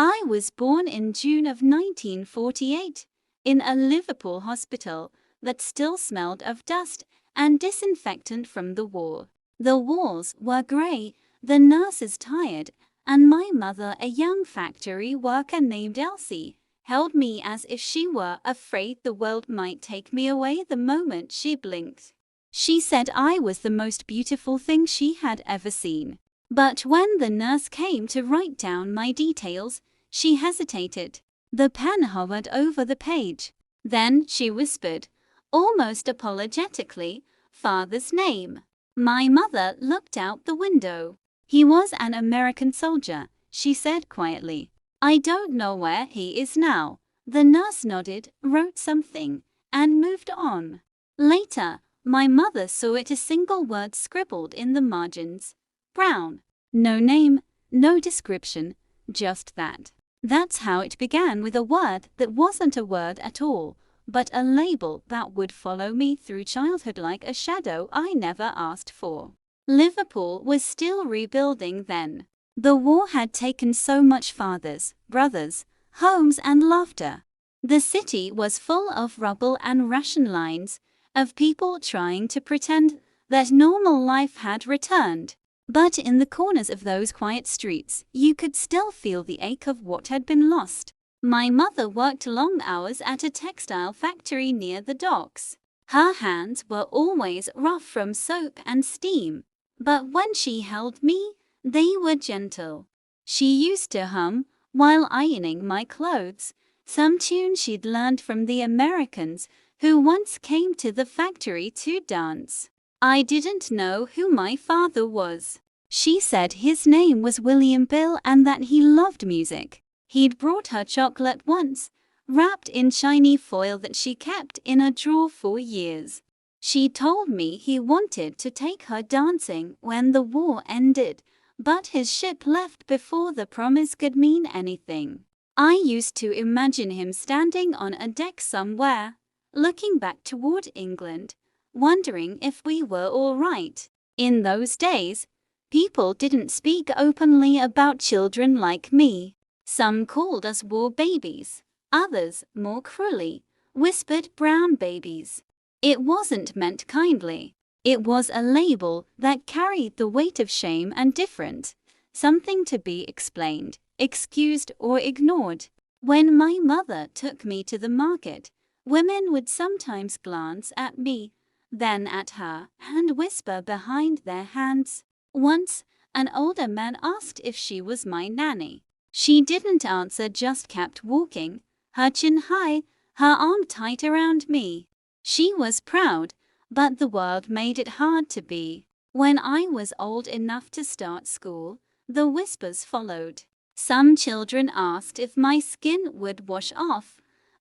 I was born in June of 1948 in a Liverpool hospital that still smelled of dust and disinfectant from the war. The walls were grey, the nurses tired, and my mother, a young factory worker named Elsie, held me as if she were afraid the world might take me away the moment she blinked. She said I was the most beautiful thing she had ever seen. But when the nurse came to write down my details, she hesitated. The pen hovered over the page. Then she whispered, almost apologetically, "Father's name." My mother looked out the window. "He was an American soldier," she said quietly. "I don't know where he is now." The nurse nodded, wrote something, and moved on. Later, my mother saw it, a single word scribbled in the margins. Brown. No name, no description, just that. That's how it began, with a word that wasn't a word at all, but a label that would follow me through childhood like a shadow I never asked for. Liverpool was still rebuilding then. The war had taken so much fathers, brothers, homes and laughter. The city was full of rubble and ration lines, of people trying to pretend that normal life had returned. But in the corners of those quiet streets, you could still feel the ache of what had been lost. My mother worked long hours at a textile factory near the docks. Her hands were always rough from soap and steam, but when she held me, they were gentle. She used to hum, while ironing my clothes, some tune she'd learned from the Americans who once came to the factory to dance. I didn't know who my father was. She said his name was William Bill and that he loved music. He'd brought her chocolate once, wrapped in shiny foil that she kept in a drawer for years. She told me he wanted to take her dancing when the war ended, but his ship left before the promise could mean anything. I used to imagine him standing on a deck somewhere, looking back toward England, wondering if we were all right. In those days, people didn't speak openly about children like me. Some called us war babies, others, more cruelly, whispered brown babies. It wasn't meant kindly. It was a label that carried the weight of shame and different, something to be explained, excused, or ignored. When my mother took me to the market, women would sometimes glance at me, then at her, and whisper behind their hands. Once, an older man asked if she was my nanny. She didn't answer, just kept walking, her chin high, her arm tight around me. She was proud, but the world made it hard to be. When I was old enough to start school, the whispers followed. Some children asked if my skin would wash off,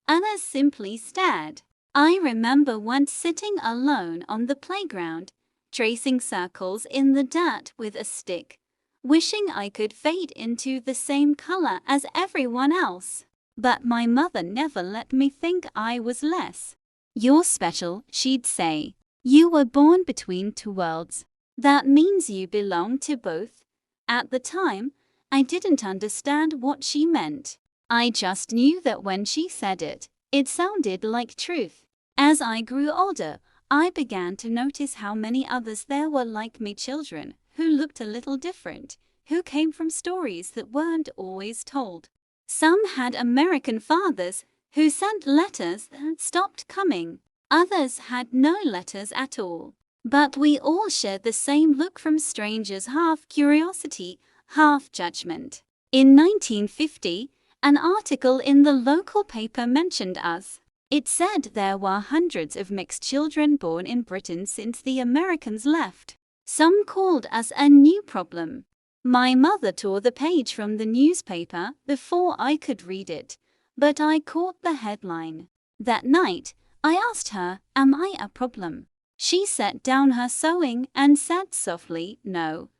others simply stared. I remember once sitting alone on the playground, tracing circles in the dirt with a stick, wishing I could fade into the same color as everyone else. But my mother never let me think I was less. "You're special," she'd say. "You were born between two worlds. That means you belong to both." At the time, I didn't understand what she meant. I just knew that when she said it, it sounded like truth. As I grew older, I began to notice how many others there were like me, children who looked a little different, who came from stories that weren't always told. Some had American fathers who sent letters that stopped coming. Others had no letters at all. But we all shared the same look from strangers, half curiosity, half judgment. In 1950, an article in the local paper mentioned us. It said there were hundreds of mixed children born in Britain since the Americans left. Some called us a new problem. My mother tore the page from the newspaper before I could read it, but I caught the headline. That night, I asked her, "Am I a problem?" She set down her sewing and said softly, "No,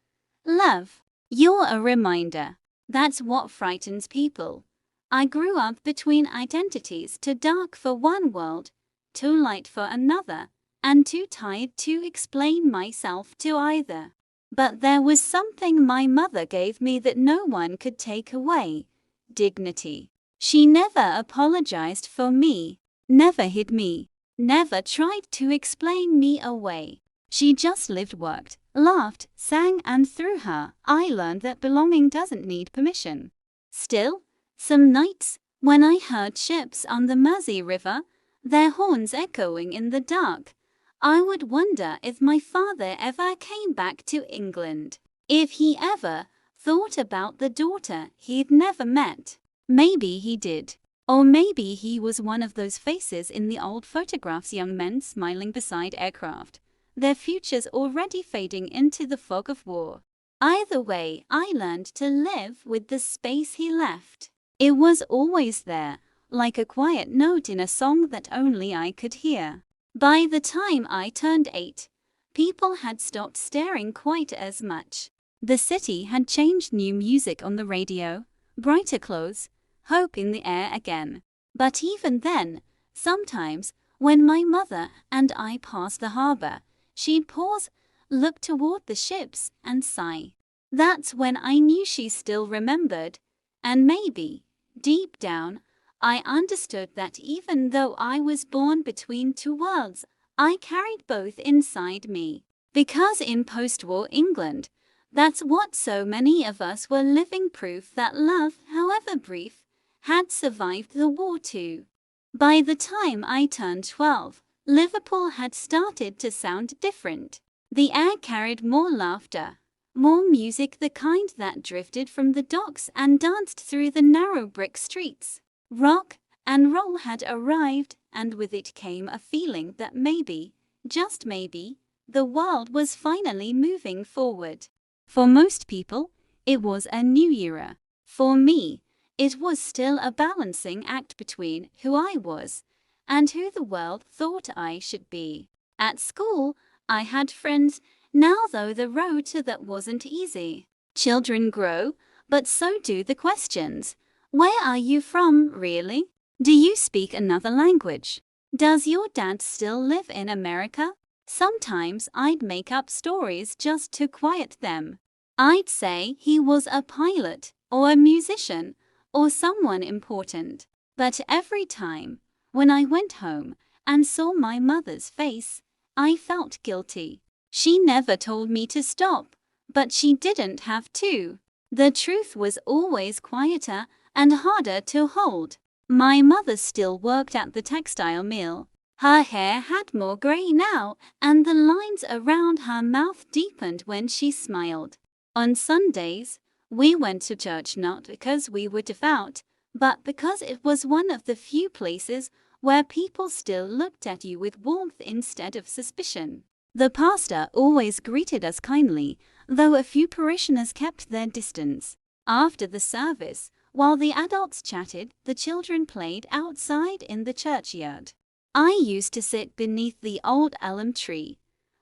love, you're a reminder." That's what frightens people. I grew up between identities, too dark for one world, too light for another, and too tired to explain myself to either. But there was something my mother gave me that no one could take away: dignity. She never apologized for me, never hid me, never tried to explain me away. She just lived, worked, laughed, sang, and through her, I learned that belonging doesn't need permission. Still, some nights, when I heard ships on the Mersey River, their horns echoing in the dark, I would wonder if my father ever came back to England, if he ever thought about the daughter he'd never met. Maybe he did. Or maybe he was one of those faces in the old photographs, young men smiling beside aircraft, their futures already fading into the fog of war. Either way, I learned to live with the space he left. It was always there, like a quiet note in a song that only I could hear. By the time I turned 8, people had stopped staring quite as much. The city had changed, new music on the radio, brighter clothes, hope in the air again. But even then, sometimes, when my mother and I passed the harbor, she'd pause, look toward the ships, and sigh. That's when I knew she still remembered, and maybe, deep down, I understood that even though I was born between two worlds, I carried both inside me. Because in post-war England, that's what so many of us were, living proof that love, however brief, had survived the war too. By the time I turned 12, Liverpool had started to sound different. The air carried more laughter, more music, the kind that drifted from the docks and danced through the narrow brick streets. Rock and roll had arrived, and with it came a feeling that maybe, just maybe, the world was finally moving forward. For most people, it was a new era. For me, it was still a balancing act between who I was and who the world thought I should be. At school, I had friends. Now, though, the road to that wasn't easy. Children grow, but so do the questions. Where are you from, really? Do you speak another language? Does your dad still live in America? Sometimes I'd make up stories just to quiet them. I'd say he was a pilot, or a musician, or someone important. But every time, when I went home and saw my mother's face, I felt guilty. She never told me to stop, but she didn't have to. The truth was always quieter and harder to hold. My mother still worked at the textile mill. Her hair had more gray now, and the lines around her mouth deepened when she smiled. On Sundays, we went to church not because we were devout, but because it was one of the few places where people still looked at you with warmth instead of suspicion. The pastor always greeted us kindly, though a few parishioners kept their distance. After the service, while the adults chatted, the children played outside in the churchyard. I used to sit beneath the old elm tree,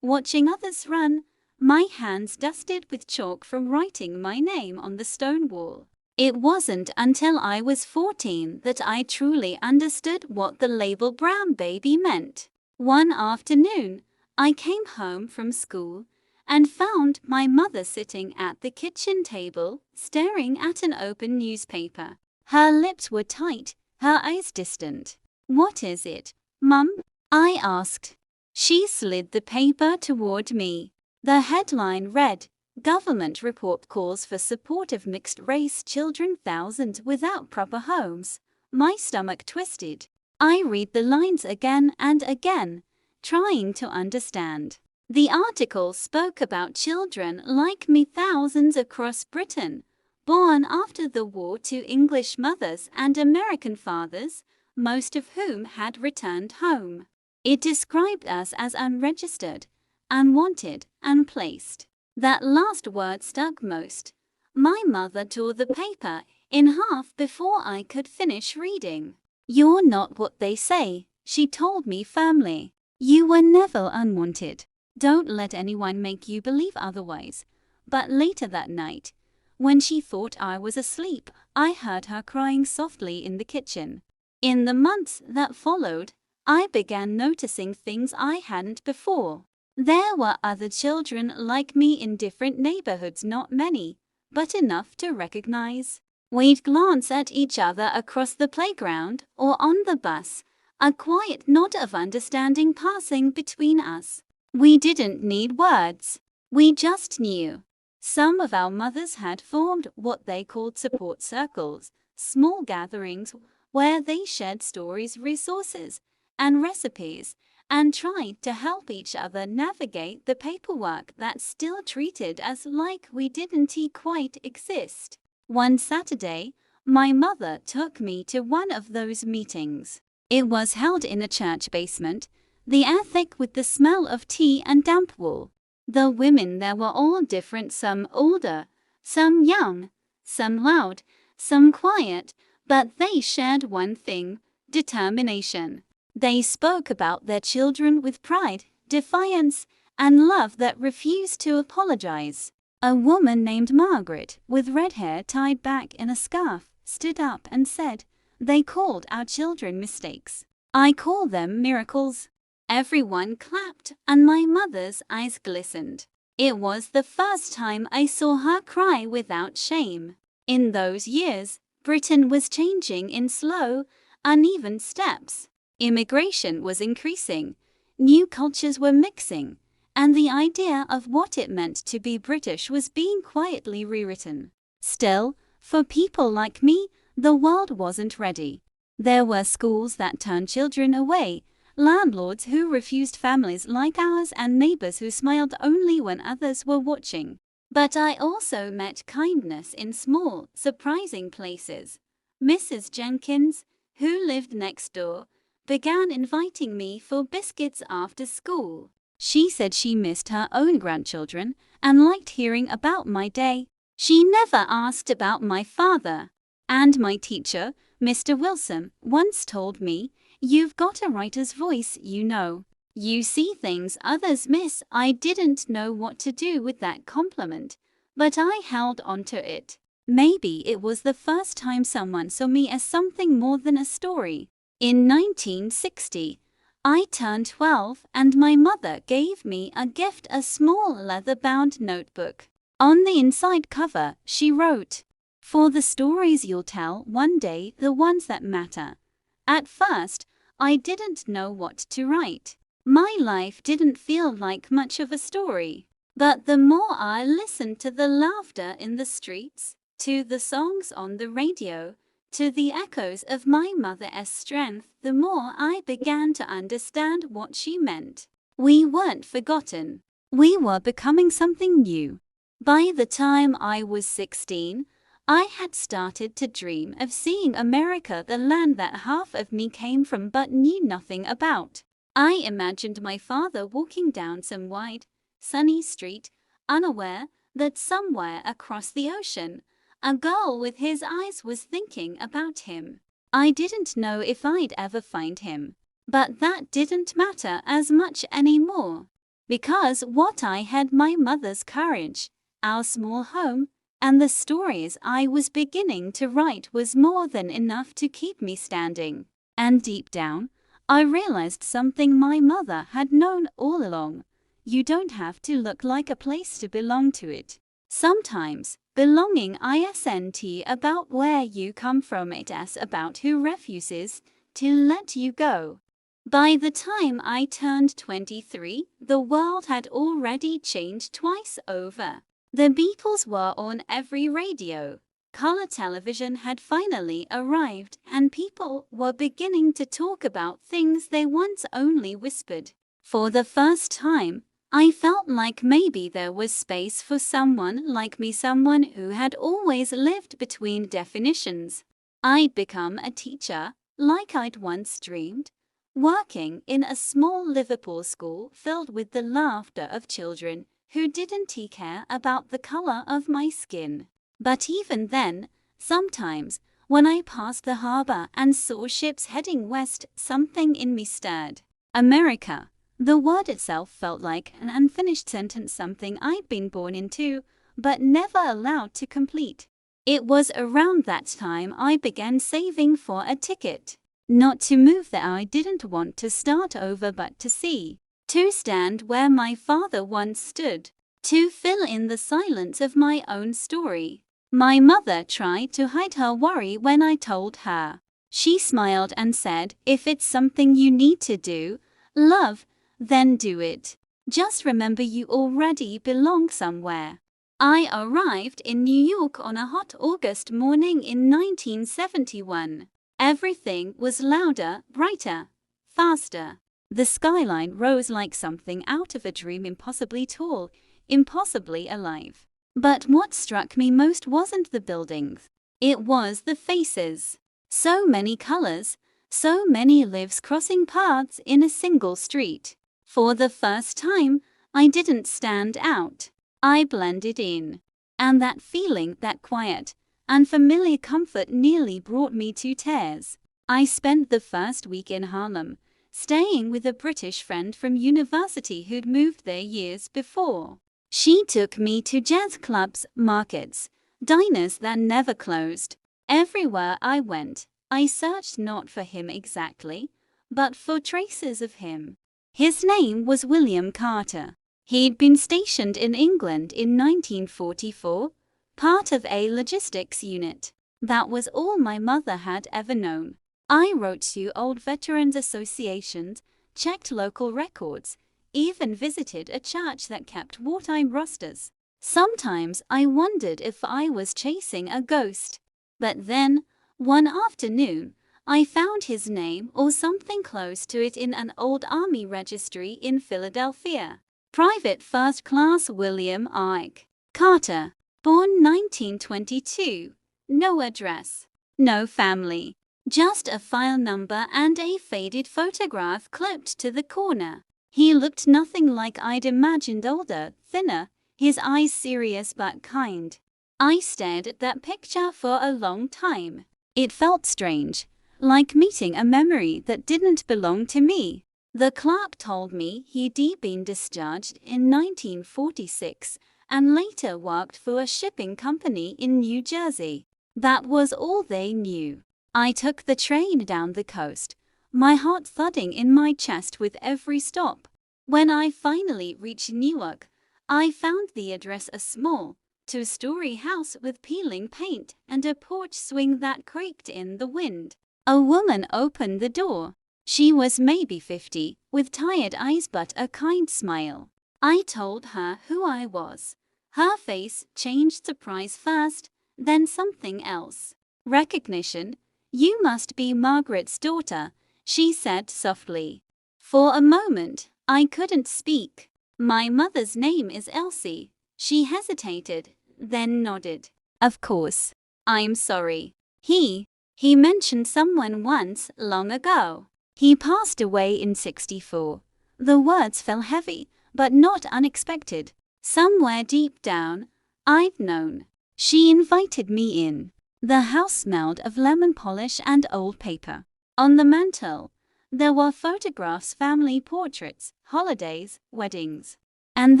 watching others run, my hands dusted with chalk from writing my name on the stone wall. It wasn't until I was 14 that I truly understood what the label brown baby meant. One afternoon, I came home from school and found my mother sitting at the kitchen table, staring at an open newspaper. Her lips were tight, her eyes distant. "What is it, Mum?" I asked. She slid the paper toward me. The headline read, "Government report calls for support of mixed-race children, thousands without proper homes." My stomach twisted. I read the lines again and again, trying to understand. The article spoke about children like me, thousands across Britain, born after the war to English mothers and American fathers, most of whom had returned home. It described us as unregistered, unwanted, unplaced. That last word stuck most. My mother tore the paper in half before I could finish reading. "You're not what they say," she told me firmly. "You were never unwanted. Don't let anyone make you believe otherwise." But later that night, when she thought I was asleep, I heard her crying softly in the kitchen. In the months that followed, I began noticing things I hadn't before. There were other children like me in different neighborhoods, not many, but enough to recognize. We'd glance at each other across the playground or on the bus, a quiet nod of understanding passing between us. We didn't need words. We just knew. Some of our mothers had formed what they called support circles, small gatherings where they shared stories, resources, and recipes, and tried to help each other navigate the paperwork that still treated us like we didn't quite exist. One Saturday, my mother took me to one of those meetings. It was held in a church basement, the air thick with the smell of tea and damp wool. The women there were all different, some older, some young, some loud, some quiet, but they shared one thing: determination. They spoke about their children with pride, defiance, and love that refused to apologize. A woman named Margaret, with red hair tied back in a scarf, stood up and said, "They called our children mistakes. I call them miracles." Everyone clapped, and my mother's eyes glistened. It was the first time I saw her cry without shame. In those years, Britain was changing in slow, uneven steps. Immigration was increasing, new cultures were mixing, and the idea of what it meant to be British was being quietly rewritten. Still, for people like me, the world wasn't ready. There were schools that turned children away, landlords who refused families like ours, and neighbors who smiled only when others were watching. But I also met kindness in small, surprising places. Mrs. Jenkins, who lived next door, began inviting me for biscuits after school. She said she missed her own grandchildren and liked hearing about my day. She never asked about my father. And my teacher, Mr. Wilson, once told me, "You've got a writer's voice, you know. You see things others miss." I didn't know what to do with that compliment, but I held on to it. Maybe it was the first time someone saw me as something more than a story. In 1960, I turned 12 and my mother gave me a gift, a small leather-bound notebook. On the inside cover, she wrote, "For the stories you'll tell one day, the ones that matter." At first, I didn't know what to write. My life didn't feel like much of a story. But the more I listened to the laughter in the streets, to the songs on the radio, to the echoes of my mother's strength, the more I began to understand what she meant. We weren't forgotten. We were becoming something new. By the time I was 16, I had started to dream of seeing America, the land that half of me came from but knew nothing about. I imagined my father walking down some wide, sunny street, unaware that somewhere across the ocean, a girl with his eyes was thinking about him. I didn't know if I'd ever find him, but that didn't matter as much anymore. Because what I had, my mother's courage, our small home, and the stories I was beginning to write, was more than enough to keep me standing. And deep down, I realized something my mother had known all along. You don't have to look like a place to belong to it. Sometimes, belonging isn't about where you come from, it's about who refuses to let you go. By the time I turned 23, the world had already changed twice over. The Beatles were on every radio. Color television had finally arrived, and people were beginning to talk about things they once only whispered. For the first time, I felt like maybe there was space for someone like me, someone who had always lived between definitions. I'd become a teacher, like I'd once dreamed, working in a small Liverpool school filled with the laughter of children who didn't care about the color of my skin. But even then, sometimes, when I passed the harbor and saw ships heading west, something in me stirred. America. The word itself felt like an unfinished sentence, something I'd been born into, but never allowed to complete. It was around that time I began saving for a ticket. Not to move there, I didn't want to start over, but to see. To stand where my father once stood. To fill in the silence of my own story. My mother tried to hide her worry when I told her. She smiled and said, "If it's something you need to do, love, then do it. Just remember you already belong somewhere." I arrived in New York on a hot August morning in 1971. Everything was louder, brighter, faster. The skyline rose like something out of a dream, impossibly tall, impossibly alive. But what struck me most wasn't the buildings. It was the faces. So many colors, so many lives crossing paths in a single street. For the first time, I didn't stand out. I blended in. And that feeling, that quiet and familiar comfort nearly brought me to tears. I spent the first week in Harlem, staying with a British friend from university who'd moved there years before. She took me to jazz clubs, markets, diners that never closed. Everywhere I went, I searched not for him exactly, but for traces of him. His name was William Carter. He'd been stationed in England in 1944, part of a logistics unit. That was all my mother had ever known. I wrote to old veterans associations, checked local records, even visited a church that kept wartime rosters. Sometimes I wondered if I was chasing a ghost. But then, one afternoon, I found his name or something close to it in an old army registry in Philadelphia. Private First Class William Ike Carter, born 1922. No address, no family, just a file number and a faded photograph clipped to the corner. He looked nothing like I'd imagined, older, thinner, his eyes serious but kind. I stared at that picture for a long time. It felt strange, like meeting a memory that didn't belong to me. The clerk told me he'd been discharged in 1946 and later worked for a shipping company in New Jersey. That was all they knew. I took the train down the coast, my heart thudding in my chest with every stop. When I finally reached Newark, I found the address a small, two-story house with peeling paint and a porch swing that creaked in the wind. A woman opened the door. She was maybe 50, with tired eyes but a kind smile. I told her who I was. Her face changed, surprise first, then something else. Recognition. "You must be Margaret's daughter," she said softly. For a moment, I couldn't speak. "My mother's name is Elsie." She hesitated, then nodded. "Of course. I'm sorry. He mentioned someone once, long ago. He passed away in '64. The words fell heavy, but not unexpected. Somewhere deep down, I'd known. She invited me in. The house smelled of lemon polish and old paper. On the mantel, there were photographs, family portraits, holidays, weddings. And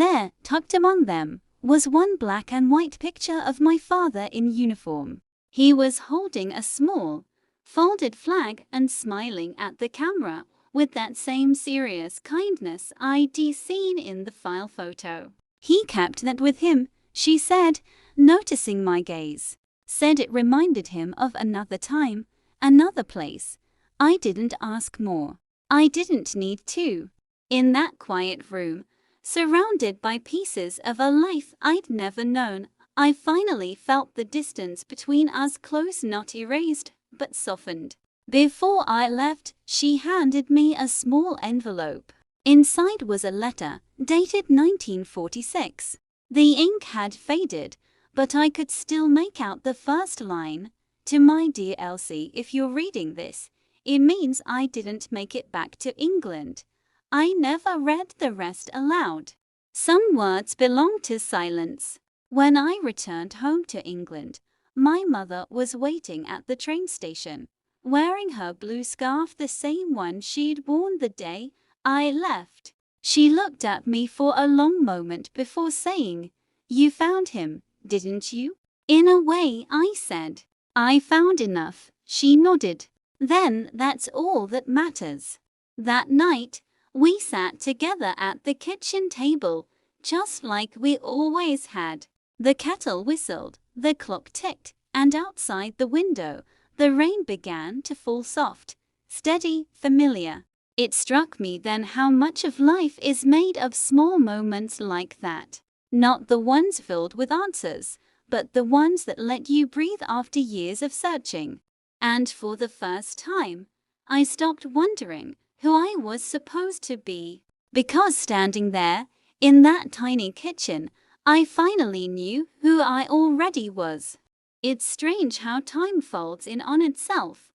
there, tucked among them, was one black and white picture of my father in uniform. He was holding a small, folded flag and smiling at the camera with that same serious kindness I'd seen in the file photo. "He kept that with him," she said, noticing my gaze. Said it reminded him of another time, another place. I didn't ask more. I didn't need to. In that quiet room, surrounded by pieces of a life I'd never known, I finally felt the distance between us close, not erased, but softened. Before I left, she handed me a small envelope. Inside was a letter, dated 1946. The ink had faded, but I could still make out the first line. "To my dear Elsie, if you're reading this, it means I didn't make it back to England." I never read the rest aloud. Some words belong to silence. When I returned home to England, my mother was waiting at the train station, wearing her blue scarf, the same one she'd worn the day I left. She looked at me for a long moment before saying, "You found him, didn't you?" "In a way," I said. "I found enough," she nodded. "Then that's all that matters." That night, we sat together at the kitchen table, just like we always had. The kettle whistled, the clock ticked, and outside the window, the rain began to fall soft, steady, familiar. It struck me then how much of life is made of small moments like that. Not the ones filled with answers, but the ones that let you breathe after years of searching. And for the first time, I stopped wondering who I was supposed to be. Because standing there, in that tiny kitchen, I finally knew who I already was. It's strange how time folds in on itself.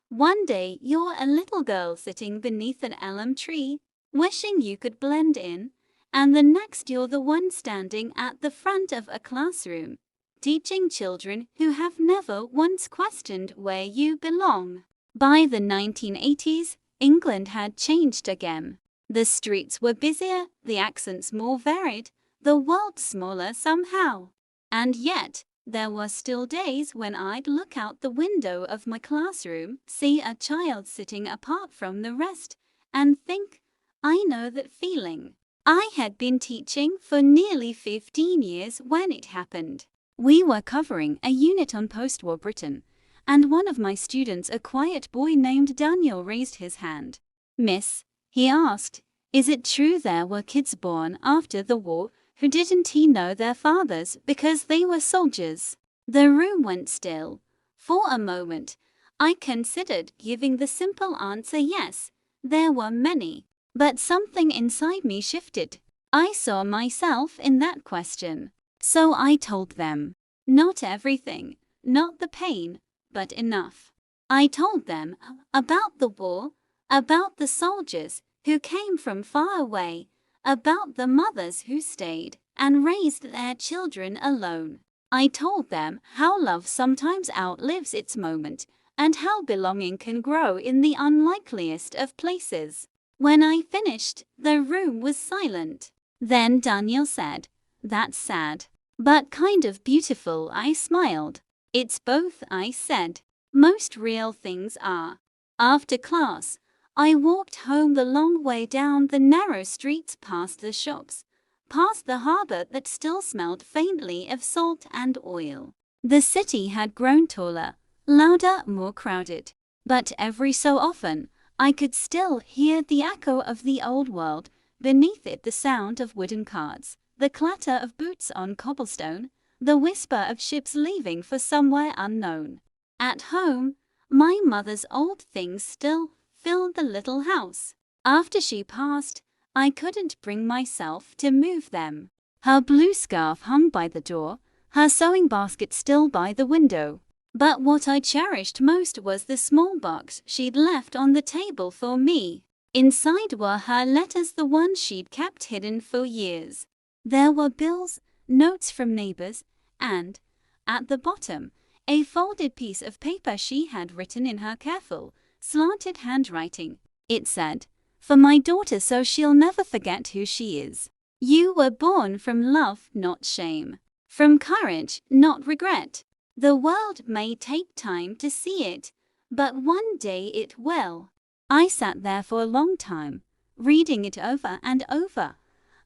One day you're a little girl sitting beneath an elm tree, wishing you could blend in, and the next you're the one standing at the front of a classroom, teaching children who have never once questioned where you belong. By the 1980s, England had changed again. The streets were busier, the accents more varied, the world smaller somehow. And yet, there were still days when I'd look out the window of my classroom, see a child sitting apart from the rest, and think, I know that feeling. I had been teaching for nearly 15 years when it happened. We were covering a unit on post-war Britain, and one of my students, a quiet boy named Daniel, raised his hand. Miss, he asked, is it true there were kids born after the war who didn't know their fathers because they were soldiers? The room went still. For a moment, I considered giving the simple answer yes, there were many. But something inside me shifted. I saw myself in that question. So I told them. Not everything, not the pain, but enough. I told them about the war, about the soldiers who came from far away, about the mothers who stayed and raised their children alone. I told them how love sometimes outlives its moment and how belonging can grow in the unlikeliest of places. When I finished, the room was silent. Then Daniel said, that's sad, but kind of beautiful. I smiled. It's both, I said. Most real things are. After class, I walked home the long way down the narrow streets, past the shops, past the harbor that still smelled faintly of salt and oil. The city had grown taller, louder, more crowded. But every so often, I could still hear the echo of the old world, beneath it the sound of wooden carts, the clatter of boots on cobblestone, the whisper of ships leaving for somewhere unknown. At home, my mother's old things still filled the little house. After she passed, I couldn't bring myself to move them. Her blue scarf hung by the door, her sewing basket still by the window. But what I cherished most was the small box she'd left on the table for me. Inside were her letters, the ones she'd kept hidden for years. There were bills, notes from neighbors, and, at the bottom, a folded piece of paper she had written in her careful, slanted handwriting. It said, for my daughter so she'll never forget who she is. You were born from love, not shame. From courage, not regret. The world may take time to see it, but one day it will. I sat there for a long time, reading it over and over,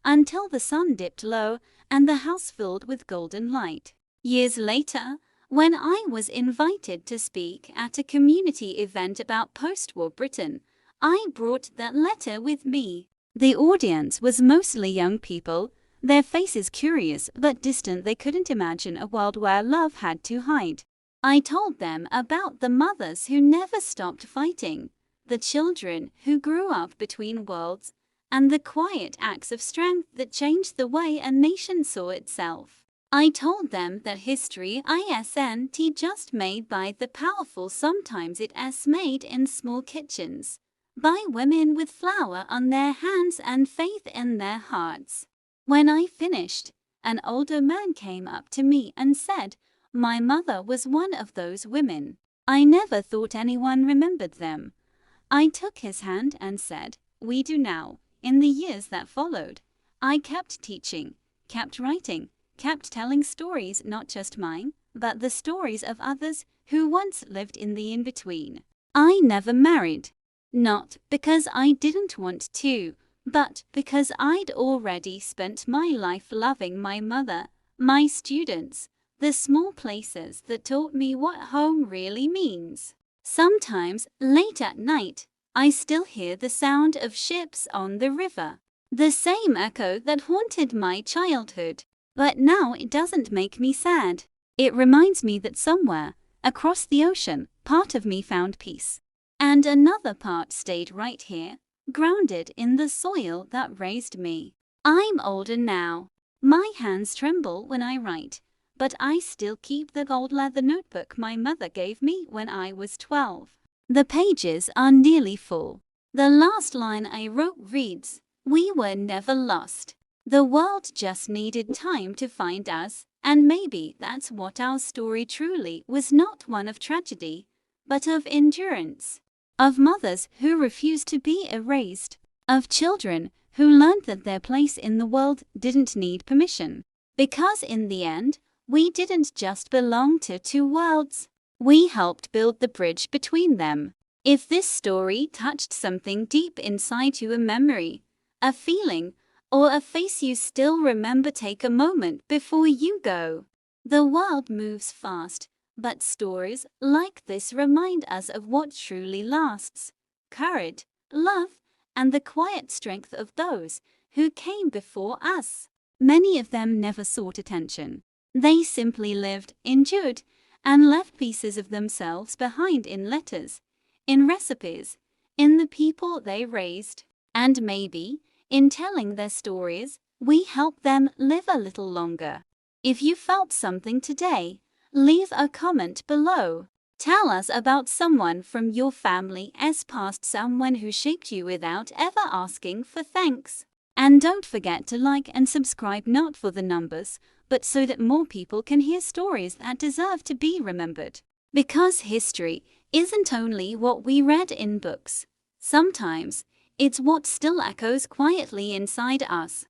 until the sun dipped low and the house filled with golden light. Years later, when I was invited to speak at a community event about post-war Britain, I brought that letter with me. The audience was mostly young people, their faces curious but distant. They couldn't imagine a world where love had to hide. I told them about the mothers who never stopped fighting, the children who grew up between worlds, and the quiet acts of strength that changed the way a nation saw itself. I told them that history isn't just made by the powerful, sometimes it's made in small kitchens, by women with flour on their hands and faith in their hearts. When I finished, an older man came up to me and said, my mother was one of those women. I never thought anyone remembered them. I took his hand and said, we do now. In the years that followed, I kept teaching, kept writing, kept telling stories, not just mine, but the stories of others who once lived in the in-between. I never married. Not because I didn't want to, but because I'd already spent my life loving my mother, my students, the small places that taught me what home really means. Sometimes, late at night, I still hear the sound of ships on the river, the same echo that haunted my childhood. But now it doesn't make me sad. It reminds me that somewhere, across the ocean, part of me found peace. And another part stayed right here, grounded in the soil that raised me. I'm older now. My hands tremble when I write, but I still keep the gold leather notebook my mother gave me when I was 12. The pages are nearly full. The last line I wrote reads, "We were never lost. The world just needed time to find us," and maybe that's what our story truly was, not one of tragedy, but of endurance. Of mothers who refused to be erased. Of children who learned that their place in the world didn't need permission. Because in the end, we didn't just belong to two worlds. We helped build the bridge between them. If this story touched something deep inside you, a memory, a feeling, or a face you still remember, take a moment before you go. The world moves fast, but stories like this remind us of what truly lasts: courage, love, and the quiet strength of those who came before us. Many of them never sought attention. They simply lived, endured, and left pieces of themselves behind in letters, in recipes, in the people they raised. And maybe, in telling their stories, we help them live a little longer. If you felt something today, leave a comment below. Tell us about someone from your family's past, someone who shaped you without ever asking for thanks. And don't forget to like and subscribe, not for the numbers, but so that more people can hear stories that deserve to be remembered. Because history isn't only what we read in books. Sometimes, it's what still echoes quietly inside us.